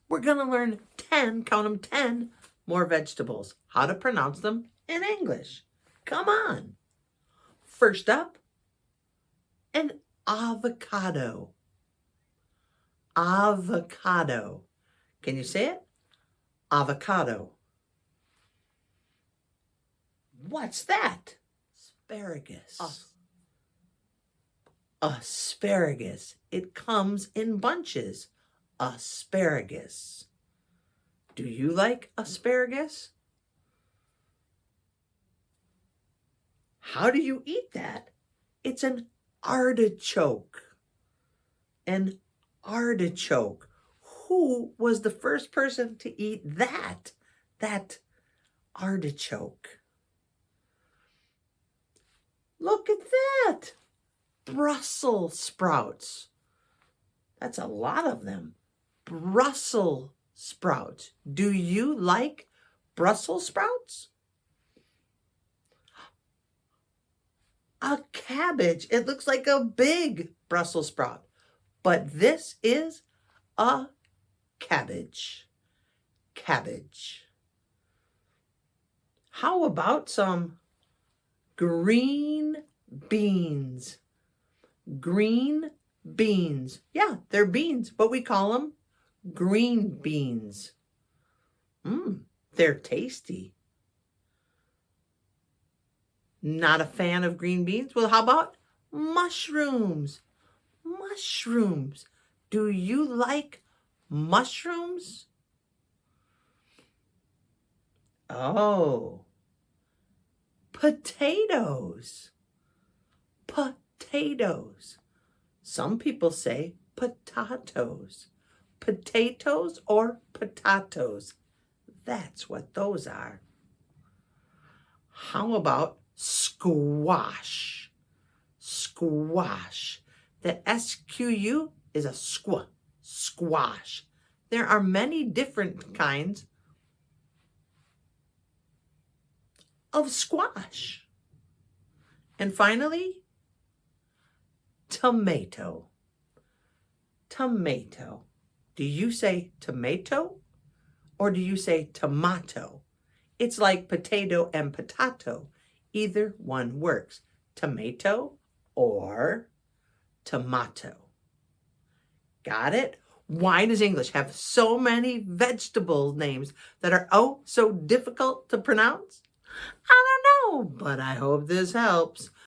we're going to learn 10, count them 10 more vegetables. How to pronounce them in English. Come on. First up, an avocado. Avocado. Can you say it? Avocado. What's that? Asparagus. Asparagus. It comes in bunches. Asparagus. Do you like asparagus? How do you eat that? It's an artichoke. An artichoke. Who was the first person to eat that? That artichoke. Look at that. Brussels sprouts. That's a lot of them. Brussels sprouts. Do you like Brussels sprouts? A cabbage. It looks like a big Brussels sprout, but this is a cabbage. Cabbage. How about some green beans? Green beans. Yeah, they're beans, but we call them green beans. They're tasty. Not a fan of green beans? Well, how about mushrooms? Mushrooms. Do you like mushrooms? Oh, potatoes. Potatoes. Some people say potatoes. Potatoes or potatoes. That's what those are. How about squash? Squash. The SQU is a squash. There are many different kinds of squash. And finally, tomato. Tomato. Do you say tomato or do you say tomato? It's like potato and potato. Either one works. Tomato or tomato. Got it? Why does English have so many vegetable names that are so difficult to pronounce? I don't know, but I hope this helps.